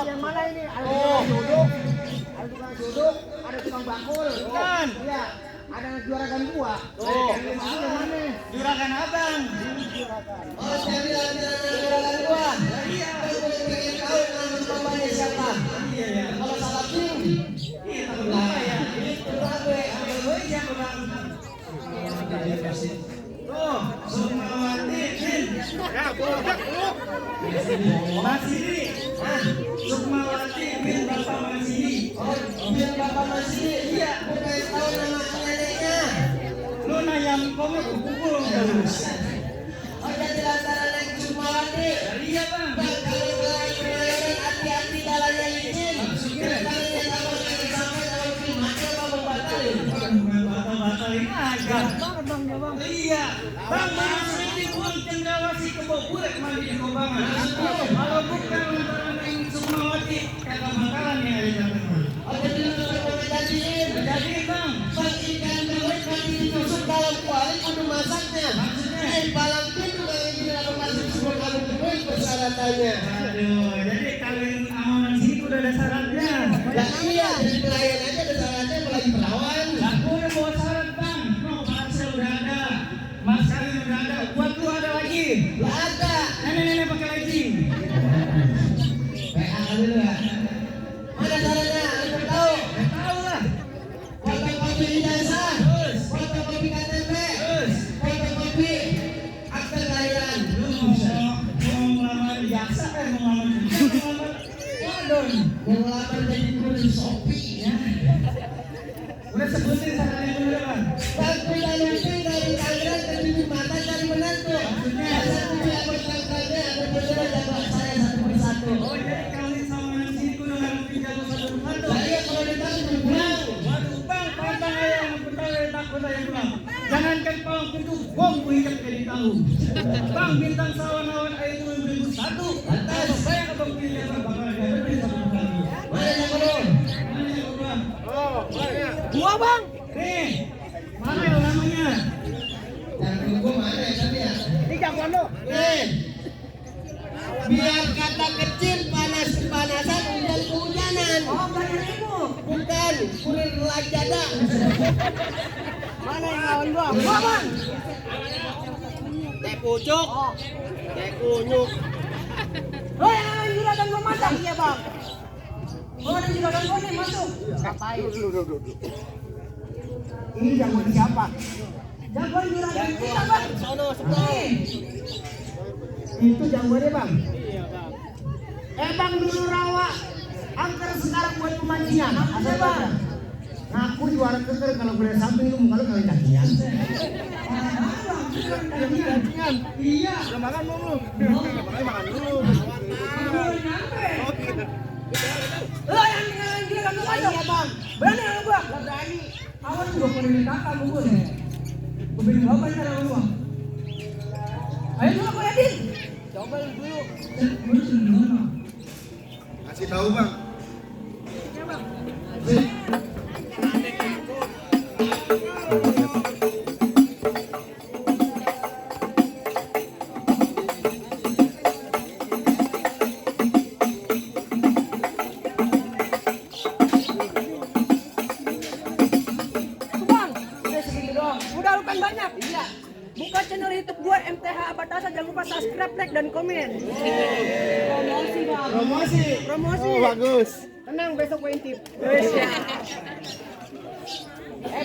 Yang mana ini? Ada tukang duduk, ada tukang bakul. Kan? Iya. Ada juragan gua. Yang mana? Juragan abang. Oh, saya bilang juragan gua. Iya. Pengen tahu namanya siapa? Iya. Kalau salah tinggi. Iya, takut apa ya? Tuh, Sukmawati, Ya, bodak lu. Masidi, Sukmawati bin Bapak Masidi. Oh, biar Bapak masih. Iya. Bukan tahu nama neneknya. Lu nanya kamu pukul. Oh, jadi lantaran naik Sukmawati. Iya bang. Bang, kalau kelahiran hati-hati jalannya licin. Maksudnya? Jalannya sama kalau mati apa membatalin? Batal-batalin aja. Banget bang, ya bang. Iya. Bang, masih dibuang Cendrawasih ke Bogorek mandi di Kobangan. Kalau bukan lantaran yang Sukmawati, kagak bakalan ya ada jalan. Oh, jadi lu jadiin. Jadi bang. Bang, ikan bawet nanti ditusuk dalam kuali kudu masaknya. Maksudnya? Palang pintu yang ini apa masuk semua kamu penuhi persyaratannya. Aduh, jadi kalian amanan sini udah ada syaratnya. Lah iya, jadi pelayan aja ada syaratnya apalagi perawan. Aku udah bawa syarat bang. No, parcel udah ada. Mas kalian udah ada. Buat lu ada lagi. Lah ada. Nenek-nenek pakai lighting. PA dulu ya. Mana syaratnya? Aku tahu. Tahu lah. Fotokopi ijazah, fotokopi KTP, fotokopi akte kelahiran. Lu mau ngelamar jaksa mau ngelamar wadon. Mau ngelamar jadi guru di Shopee ya. Udah sebutin syaratnya dulu bang. Bang, kita nanti dari Tangerang ke Tujuh Mata cari menantu. Masa tujuh akun tanggalnya ada berbeda jago saya satu persatu. Oh jadi kalian sama anak sini kudu harus dijaga satu-satu. Saya kalau ditanggung pulang. Waduh bang, pantang aja yang pertama takut aja pulang. Jangankan palang pintu, bom gue injak jadi tahu. Bang, bintang sawan-awan air 2001. Kalau saya ke bang pilih apa bakal ada beli satu kali. Mana yang belum? Mana yang bang? Oh, banyak. Gua bang. Nih, mana yang namanya? Yang tunggu mana ya tadi ya? Ini jagoan lo. Biar kata kecil panas kepanasan hujan kehujanan. Oh, banyak ribu. Bukan kurir lajada. Mana yang lawan gua? Gua bang. Teh pucuk. Teh kunyuk. Oh, yang lawan juragan gua masak. Iya bang. Oh, ada juragan gua nih masuk. Ngapain? Ini jagoan siapa? Jagoan juragan kita bang. Sono sebelah. Itu jagoannya bang. Iya bang. Bang dulu rawa. Angker sekarang buat pemancingan. Apa bang? Ngaku juara keker kalau boleh samping lu muka lu kali kakian. Kakian. Iya. Udah makan belum lu? Makanya makan dulu. Lo yang gila lu aja. Iya bang. Berani sama gua? Gak berani. Awan gua mau minta kakak gua nih. Gua beli apa cara gua? Ayo dulu aku edit. Coba dulu. Kasih tahu bang. Bang, udah segini doang. Udah lu kan banyak. Iya. Buka channel YouTube gua MTH Abatasa, jangan lupa subscribe, like dan komen. Promosi bang. Promosi. Promosi. Oh, bagus. Tenang, besok gue intip.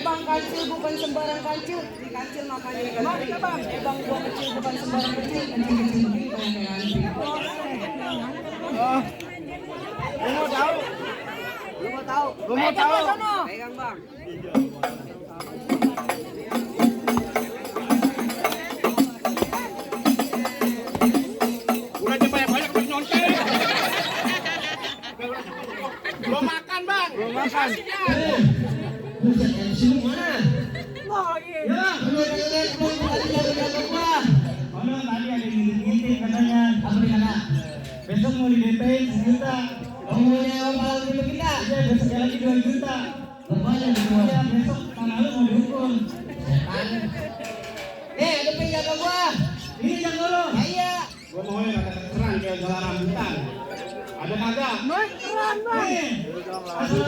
Bang, kancil bukan sembarang kancil. Di kancil makanya di kancil. Bang, bang gua kecil bukan sembarang kecil. Kecil begini Oh. Lu mau tahu? Lu mau tahu? Gua mau tahu. Pegang bang. Udah aja banyak-banyak buat nyontek. Belum makan bang. Belum makan. Bukan MC mana? Wah, iya. Ya, Belum lihat belum jago gua. ono tadi ada ngintip katanya. Apa dikata? Besok mau di DP-in 1 juta. Ngomongnya palang pintu kita. Iya, besok lagi 2 juta. Bapaknya di luar. Iya, besok tanah lu mau dihukum. jaga gua. Ini yang dulu. Iya. Gua mau ya kata keran kayak gala rambutan. Ada kagak? Keren, Bang. Nih. Asal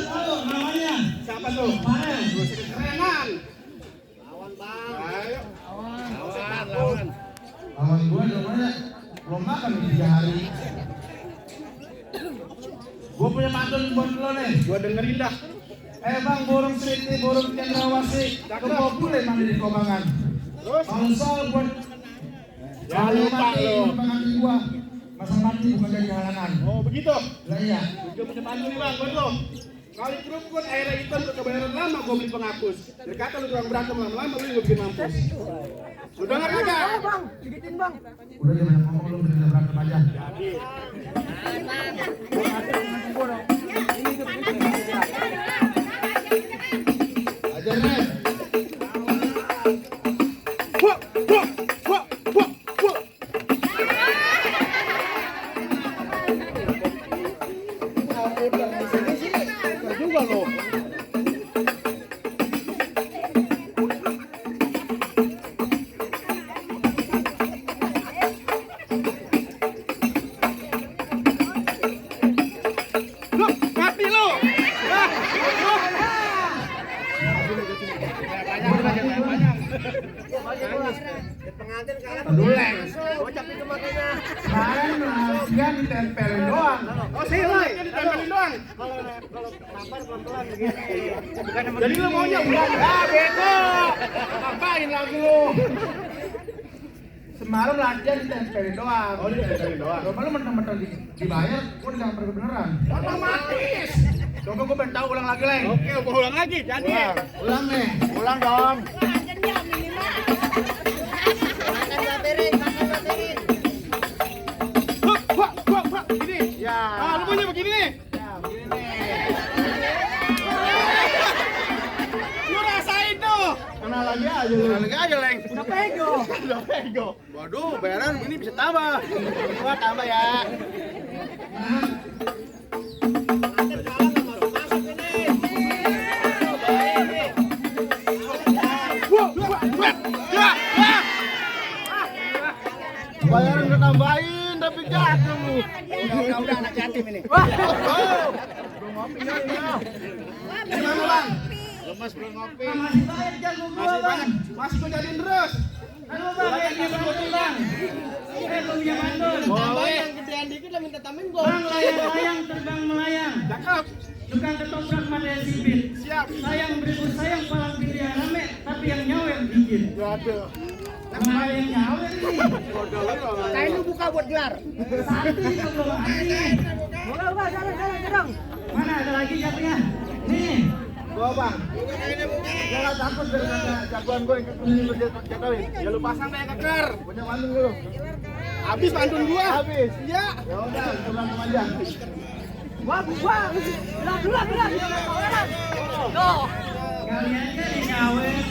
tahu namanya. Siapa tuh? Farel. Kerenan. Lawan bang. Ayo. Lawan. Lawan gua namanya belum makan nih 3 hari. Gua punya pantun buat lo nih. Gua dengerin dah. Bang, burung seliti, burung cendrawasih, kau boleh mandi di kobangan. Terus? Konsol buat Jangan lupa lo. Mati gua. Masa mati bukan jadi halangan. Oh begitu. Lah iya. Gua punya pantun nih bang buat lo. Kali kerupuk airnya hitam ke kebayaran lama gua beli penghapus. Dari kata lu tukang berantem lama-lama lu gua bikin mampus. Lu denger kagak? Ayo, Bang. Dikitin, Bang. Udah jangan ngomong lu bener berantem aja. Jadi. Ajar nih. Wah, wah, wah, wah, wah. Juga lo. Loh, mati lo. Duleng. Bocap itu makanya. Kalian latihan ditempelin doang. Oh, sih, ditempelin doang. Kalau nampar pelan-pelan begini. Jadi lu maunya ulang. Ah, bego. Ngapain lagi lu? Semalam latihan ditempelin doang. Oh, ditempelin doang. Coba lu mentang-mentang dibayar, gua digampar beneran. Otomatis. Coba gua pengen tahu ulang lagi, Leng. Oke, gua ulang lagi. Jadi. Ulang nih. Ulang dong. Wah, begini. Ya. Ah, lu punya begini nih. Ya, begini nih. Lu rasain tuh. Kenal lagi aja lu. Lagi aja, Leng. Udah pego. Udah pego. Waduh, bayaran ini bisa tambah. Wah, tambah ya. Bayaran udah tambahin tapi jatuh lu. Udah anak yatim ini. Belum ngopi ya. Gimana Bang? Lemas belum ngopi. Masih banyak jago gua, Masih Bang. banyak. Masih gua jadiin terus. Aduh, Bang, yang pantun, Bang. Lu punya pantun. Boleh. Yang gedean dikit lah minta tambahin gua. Bang, layang-layang terbang melayang. Cakep. Tukang ketoprak mata sipit. Siap. Sayang beribu sayang palang pintu yang rame, tapi yang nyawer dikit. Waduh. Mana ada yang nyawer ini? Bodoh lu kalau Kain lu buka buat gelar. Satu itu belum ada. Boleh, Bang. Jalan. Mana ada lagi jatuhnya? Nih. gua Bang. Jangan takut dengan jagoan gua yang lu jatuhin. Ya lu pasang deh keker. Punya pantun lu. Habis pantun gua. Habis. Iya. Ya udah, kita berantem aja. Wah. Gerak. Tuh. Kalian jadi nyawer.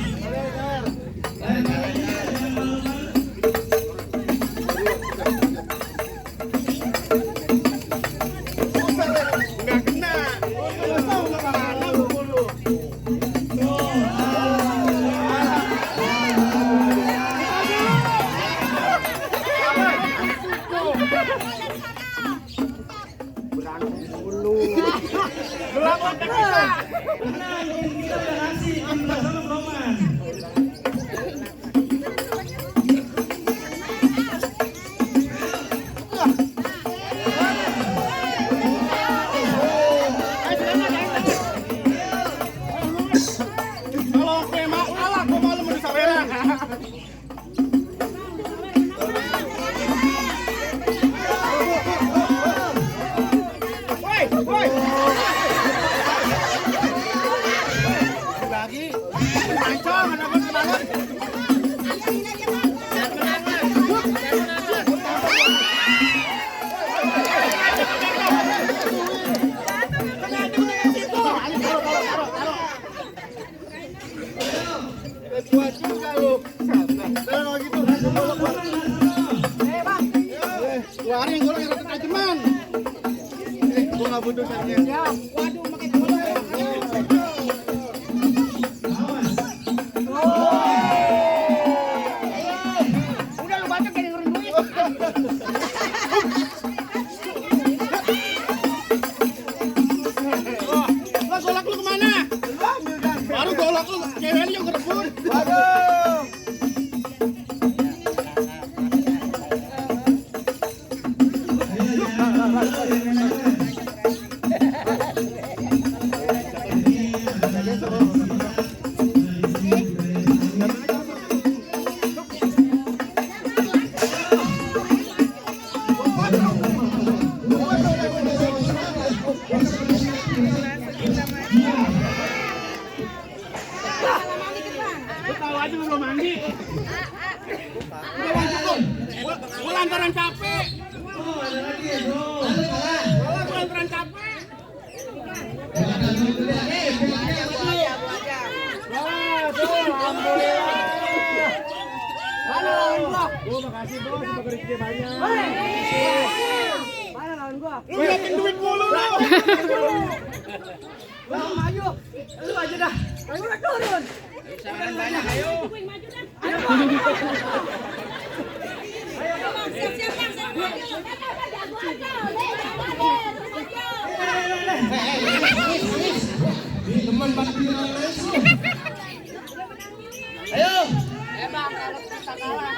Jangan malu-malu. Enggak kena. Lu tahu enggak mana lu mulu. Berapa kita? Nah, kita udah ngasih jumlah sama Roman. Kalau tema kalah, gua malu mau disaweran. Woi. Lagi. Pancong, ada apa kemarin? Buat juga lu. Kalau gitu, gua hari yang gua lagi rata tajeman. Gua nggak butuh sarnya. Waduh, makai kepala. lantaran capek. Oh, ada lagi ya, bro. Kalah lantaran capek. Alhamdulillah. Mana lawan gua? Oh, makasih bos, sudah rezeki banyak. Mana lawan gua? Lu liatin duit mulu lu. Gua maju. Lu aja dah. Ayo udah turun. Usahakan banyak, ayo. Ayo Bang. Siap-siap Bang, saya maju. Jago aja. Teman bantuin orang lain sih. Ayo. Bang, kalau kita kalah.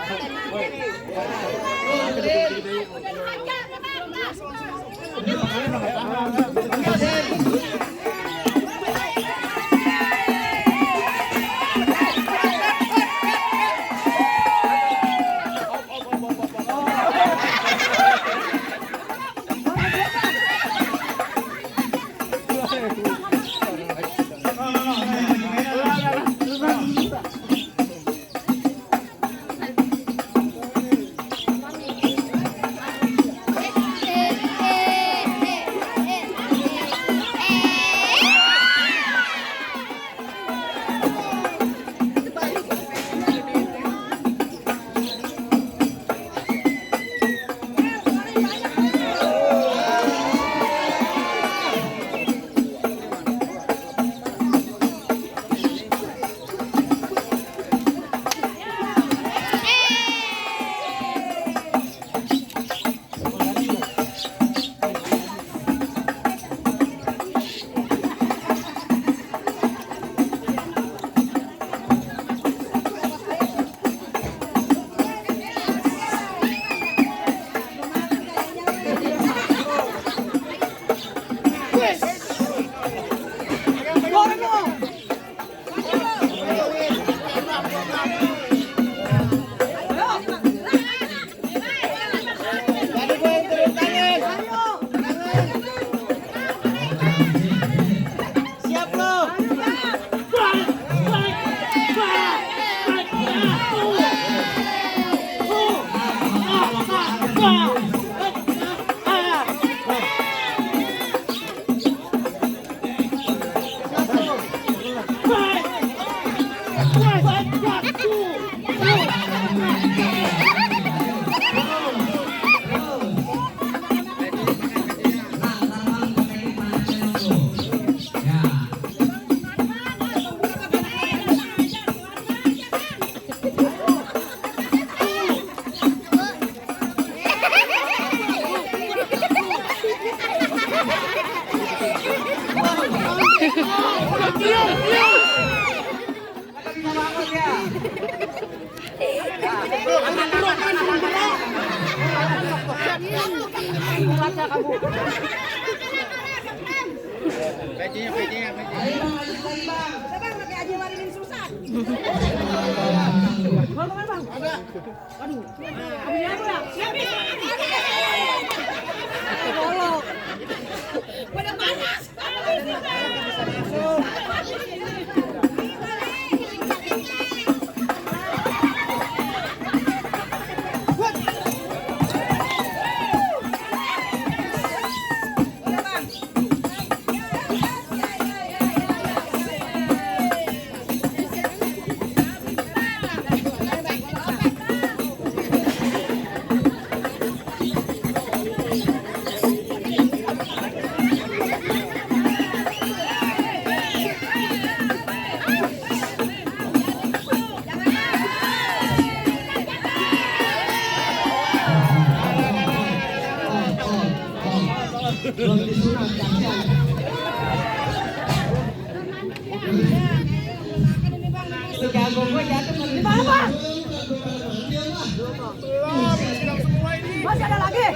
Masih ada lagi?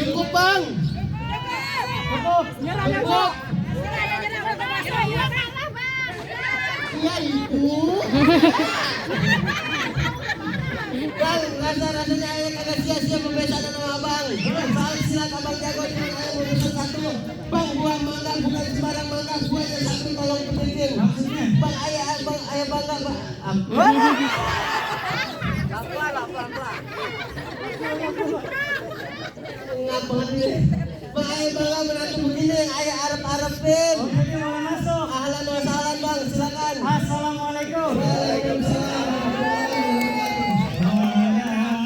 Cukup bang. Cukup. Nyerah, nyerah. Iya ibu. Bang, rasa-rasanya ayah kagak sia-sia pembesaran sama abang. Soal silat abang jago cuma ayah mau pesan satu. Bang, buah mangga bukan sembarang mangga, buahnya satu tolong pedetin. Bang, ayah bangga bang. Pelan-pelan. banget ini. Bang, ayah bangga menantu begini yang ayah arep-arepin. Oh, jadi malah masuk. Ahlan wa sahlan bang, silakan. Assalamualaikum